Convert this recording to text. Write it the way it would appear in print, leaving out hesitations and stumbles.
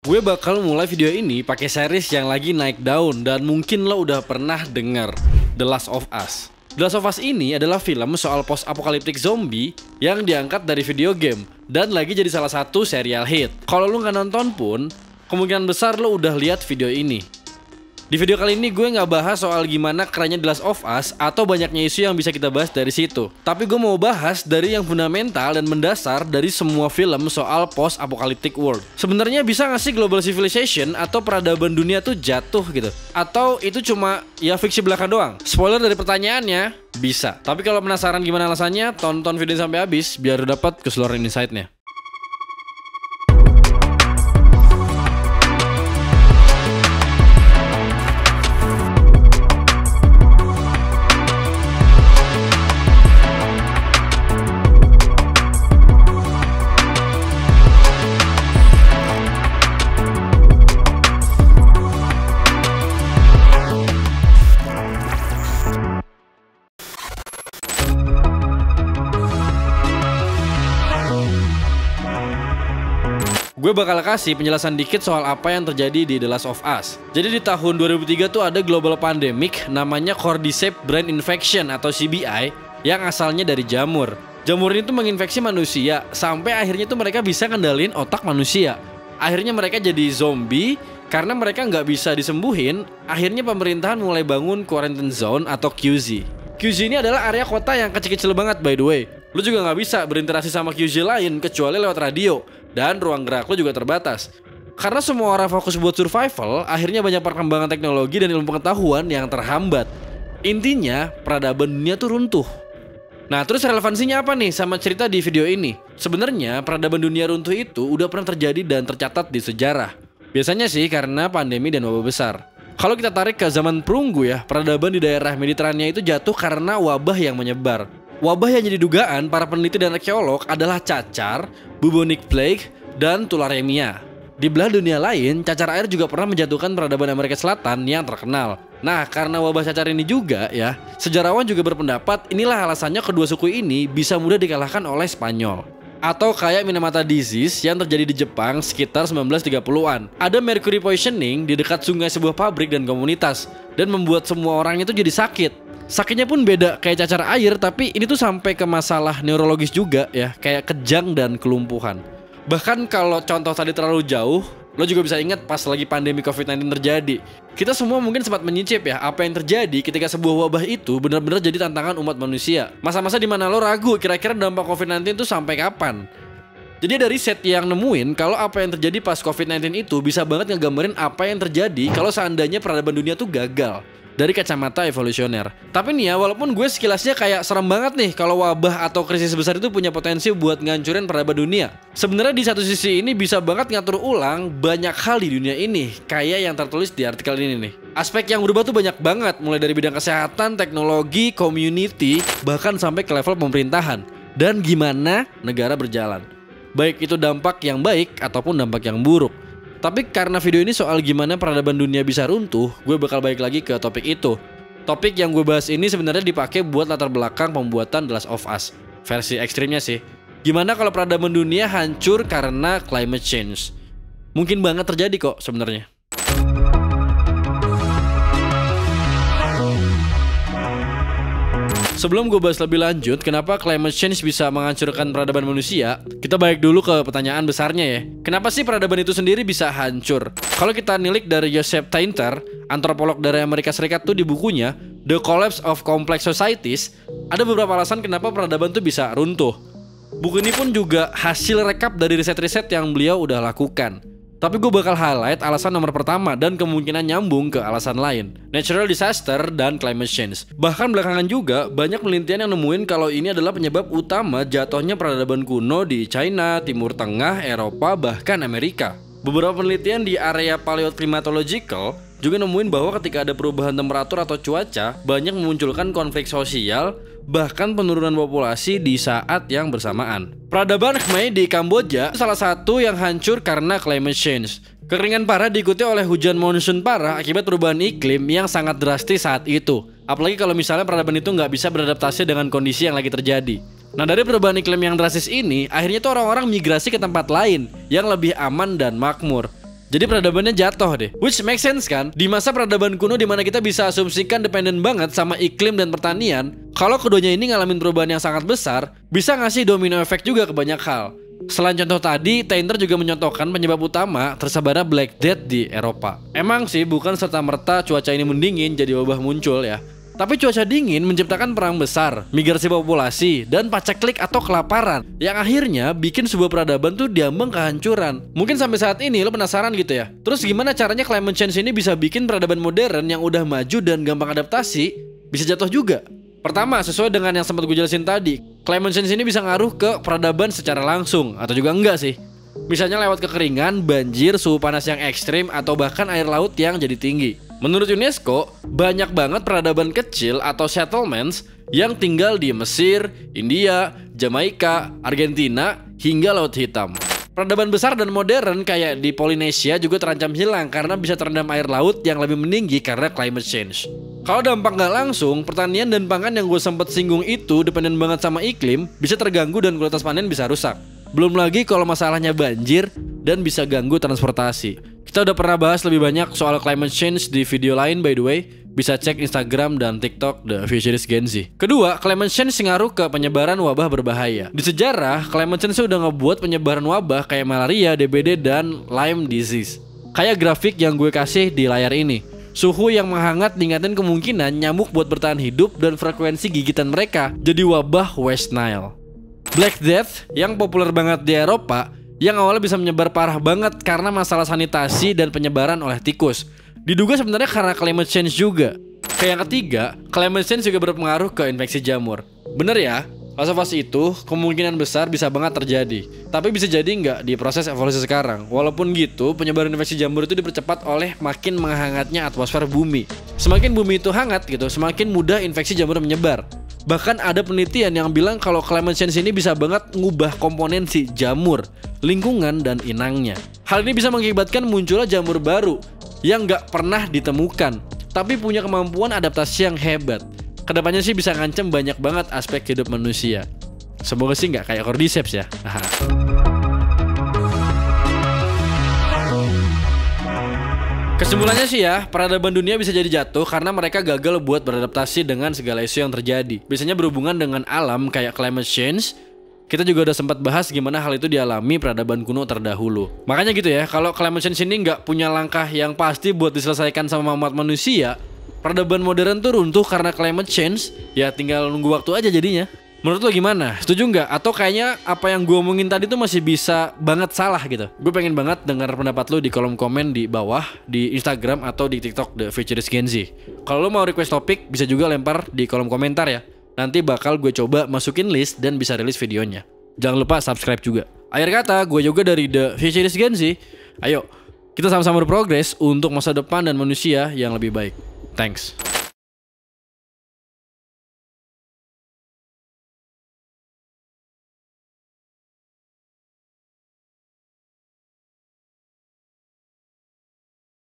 Gue bakal mulai video ini pakai series yang lagi naik daun dan mungkin lo udah pernah denger, The Last of Us. The Last of Us ini adalah film soal post-apokaliptik zombie yang diangkat dari video game dan lagi jadi salah satu serial hit. Kalau lo nggak nonton pun, kemungkinan besar lo udah lihat video ini. Di video kali ini gue nggak bahas soal gimana kerennya The Last of Us atau banyaknya isu yang bisa kita bahas dari situ. Tapi gue mau bahas dari yang fundamental dan mendasar dari semua film soal post-apocalyptic world. Sebenarnya bisa nggak sih global civilization atau peradaban dunia tuh jatuh gitu? Atau itu cuma ya fiksi belaka doang? Spoiler dari pertanyaannya, bisa. Tapi kalau penasaran gimana alasannya, tonton video sampai habis biar dapat keseluruhan insight-nya. Gue bakal kasih penjelasan dikit soal apa yang terjadi di The Last of Us. Jadi di tahun 2003 tuh ada global pandemic namanya Cordyceps Brain Infection atau CBI yang asalnya dari jamur. Jamur ini tuh menginfeksi manusia sampai akhirnya tuh mereka bisa ngendalin otak manusia. Akhirnya mereka jadi zombie karena mereka nggak bisa disembuhin. Akhirnya pemerintahan mulai bangun quarantine zone atau QZ. QZ ini adalah area kota yang kecil-kecil banget by the way. Lu juga nggak bisa berinteraksi sama QZ lain kecuali lewat radio. Dan ruang gerak lo juga terbatas. Karena semua orang fokus buat survival, akhirnya banyak perkembangan teknologi dan ilmu pengetahuan yang terhambat. Intinya, peradaban dunia tuh runtuh. Nah, terus relevansinya apa nih sama cerita di video ini? Sebenarnya, peradaban dunia runtuh itu udah pernah terjadi dan tercatat di sejarah. Biasanya sih karena pandemi dan wabah besar. Kalau kita tarik ke zaman perunggu ya, peradaban di daerah Mediterania itu jatuh karena wabah yang menyebar. Wabah yang jadi dugaan para peneliti dan arkeolog adalah cacar, bubonic plague, dan tularemia. Di belahan dunia lain, cacar air juga pernah menjatuhkan peradaban Amerika Selatan yang terkenal. Nah, karena wabah cacar ini juga ya, sejarawan juga berpendapat inilah alasannya kedua suku ini bisa mudah dikalahkan oleh Spanyol. Atau kayak Minamata disease yang terjadi di Jepang sekitar 1930-an. Ada mercury poisoning di dekat sungai sebuah pabrik dan komunitas, dan membuat semua orang itu jadi sakit. Sakitnya pun beda kayak cacar air, tapi ini tuh sampai ke masalah neurologis juga ya, kayak kejang dan kelumpuhan. Bahkan kalau contoh tadi terlalu jauh, lo juga bisa ingat pas lagi pandemi COVID-19 terjadi. Kita semua mungkin sempat menyicip ya apa yang terjadi ketika sebuah wabah itu benar-benar jadi tantangan umat manusia. Masa-masa dimana lo ragu kira-kira dampak COVID-19 itu sampai kapan. Jadi ada riset yang nemuin kalau apa yang terjadi pas COVID-19 itu bisa banget ngegambarin apa yang terjadi kalau seandainya peradaban dunia tuh gagal. Dari kacamata evolusioner. Tapi nih ya, walaupun gue sekilasnya kayak serem banget nih kalau wabah atau krisis besar itu punya potensi buat ngancurin peradaban dunia. Sebenarnya di satu sisi ini bisa banget ngatur ulang banyak hal di dunia ini, kayak yang tertulis di artikel ini nih. Aspek yang berubah tuh banyak banget, mulai dari bidang kesehatan, teknologi, community, bahkan sampai ke level pemerintahan. Dan gimana negara berjalan. Baik itu dampak yang baik ataupun dampak yang buruk. Tapi karena video ini soal gimana peradaban dunia bisa runtuh, gue bakal balik lagi ke topik itu. Topik yang gue bahas ini sebenarnya dipakai buat latar belakang pembuatan The Last of Us. Versi ekstrimnya sih. Gimana kalau peradaban dunia hancur karena climate change? Mungkin banget terjadi kok sebenarnya. Sebelum gue bahas lebih lanjut, kenapa climate change bisa menghancurkan peradaban manusia, kita balik dulu ke pertanyaan besarnya ya. Kenapa sih peradaban itu sendiri bisa hancur? Kalau kita nilik dari Joseph Tainter, antropolog dari Amerika Serikat tuh di bukunya The Collapse of Complex Societies, ada beberapa alasan kenapa peradaban tuh bisa runtuh. Buku ini pun juga hasil rekap dari riset-riset yang beliau udah lakukan. Tapi gue bakal highlight alasan nomor pertama dan kemungkinan nyambung ke alasan lain, natural disaster dan climate change. Bahkan belakangan juga banyak penelitian yang nemuin kalau ini adalah penyebab utama jatuhnya peradaban kuno di China, Timur Tengah, Eropa, bahkan Amerika. Beberapa penelitian di area paleoclimatological juga nemuin bahwa ketika ada perubahan temperatur atau cuaca, banyak memunculkan konflik sosial, bahkan penurunan populasi di saat yang bersamaan. Peradaban Khmer di Kamboja salah satu yang hancur karena climate change. Kekeringan parah diikuti oleh hujan monsun parah akibat perubahan iklim yang sangat drastis saat itu. Apalagi kalau misalnya peradaban itu nggak bisa beradaptasi dengan kondisi yang lagi terjadi. Nah, dari perubahan iklim yang drastis ini, akhirnya tuh orang-orang migrasi ke tempat lain yang lebih aman dan makmur. Jadi peradabannya jatuh deh. Which makes sense kan? Di masa peradaban kuno dimana kita bisa asumsikan dependen banget sama iklim dan pertanian, kalau keduanya ini ngalamin perubahan yang sangat besar, bisa ngasih domino efek juga ke banyak hal. Selain contoh tadi, Tainter juga menyontohkan penyebab utama tersebarnya Black Death di Eropa. Emang sih bukan serta-merta cuaca ini mendingin jadi wabah muncul ya. Tapi cuaca dingin menciptakan perang besar, migrasi populasi, dan paceklik atau kelaparan yang akhirnya bikin sebuah peradaban tuh diambang kehancuran. Mungkin sampai saat ini lo penasaran gitu ya. Terus gimana caranya climate change ini bisa bikin peradaban modern yang udah maju dan gampang adaptasi bisa jatuh juga? Pertama, sesuai dengan yang sempat gue jelasin tadi, climate change ini bisa ngaruh ke peradaban secara langsung atau juga enggak sih. Misalnya lewat kekeringan, banjir, suhu panas yang ekstrim, atau bahkan air laut yang jadi tinggi. Menurut UNESCO, banyak banget peradaban kecil atau settlements yang tinggal di Mesir, India, Jamaika, Argentina, hingga Laut Hitam. Peradaban besar dan modern kayak di Polinesia juga terancam hilang karena bisa terendam air laut yang lebih meninggi karena climate change. Kalau dampak nggak langsung, pertanian dan pangan yang gue sempat singgung itu dependen banget sama iklim, bisa terganggu dan kualitas panen bisa rusak. Belum lagi kalau masalahnya banjir dan bisa ganggu transportasi. Kita udah pernah bahas lebih banyak soal climate change di video lain by the way. Bisa cek Instagram dan TikTok The Futurist Gen Z. Kedua, climate change ngaruh ke penyebaran wabah berbahaya. Di sejarah, climate change udah ngebuat penyebaran wabah kayak malaria, DBD, dan Lyme disease. Kayak grafik yang gue kasih di layar ini. Suhu yang menghangat ningkatin kemungkinan nyamuk buat bertahan hidup dan frekuensi gigitan mereka jadi wabah West Nile. Black Death yang populer banget di Eropa, yang awalnya bisa menyebar parah banget karena masalah sanitasi dan penyebaran oleh tikus. Diduga sebenarnya karena climate change juga. Kayak yang ketiga, climate change juga berpengaruh ke infeksi jamur. Bener ya, fase-fase itu kemungkinan besar bisa banget terjadi. Tapi bisa jadi nggak di proses evolusi sekarang. Walaupun gitu, penyebaran infeksi jamur itu dipercepat oleh makin menghangatnya atmosfer bumi. Semakin bumi itu hangat gitu, semakin mudah infeksi jamur menyebar. Bahkan ada penelitian yang bilang kalau climate change ini bisa banget ngubah komponen si jamur, lingkungan, dan inangnya. Hal ini bisa mengakibatkan munculnya jamur baru yang nggak pernah ditemukan, tapi punya kemampuan adaptasi yang hebat. Kedepannya sih bisa ngancem banyak banget aspek hidup manusia. Semoga sih nggak kayak Cordyceps ya. Kesimpulannya sih ya, peradaban dunia bisa jadi jatuh karena mereka gagal buat beradaptasi dengan segala isu yang terjadi. Biasanya berhubungan dengan alam kayak climate change. Kita juga udah sempat bahas gimana hal itu dialami peradaban kuno terdahulu. Makanya gitu ya, kalau climate change ini nggak punya langkah yang pasti buat diselesaikan sama umat manusia, peradaban modern tuh runtuh karena climate change, ya tinggal nunggu waktu aja jadinya. Menurut lo gimana? Setuju nggak? Atau kayaknya apa yang gue omongin tadi tuh masih bisa banget salah gitu? Gue pengen banget dengar pendapat lo di kolom komen di bawah, di Instagram atau di TikTok The Futurist Gen Z. Kalau lo mau request topik, bisa juga lempar di kolom komentar ya. Nanti bakal gue coba masukin list dan bisa rilis videonya. Jangan lupa subscribe juga. Akhir kata, gue juga dari The Futurist Gen Z. Ayo, kita sama-sama berprogres untuk masa depan dan manusia yang lebih baik. Thanks.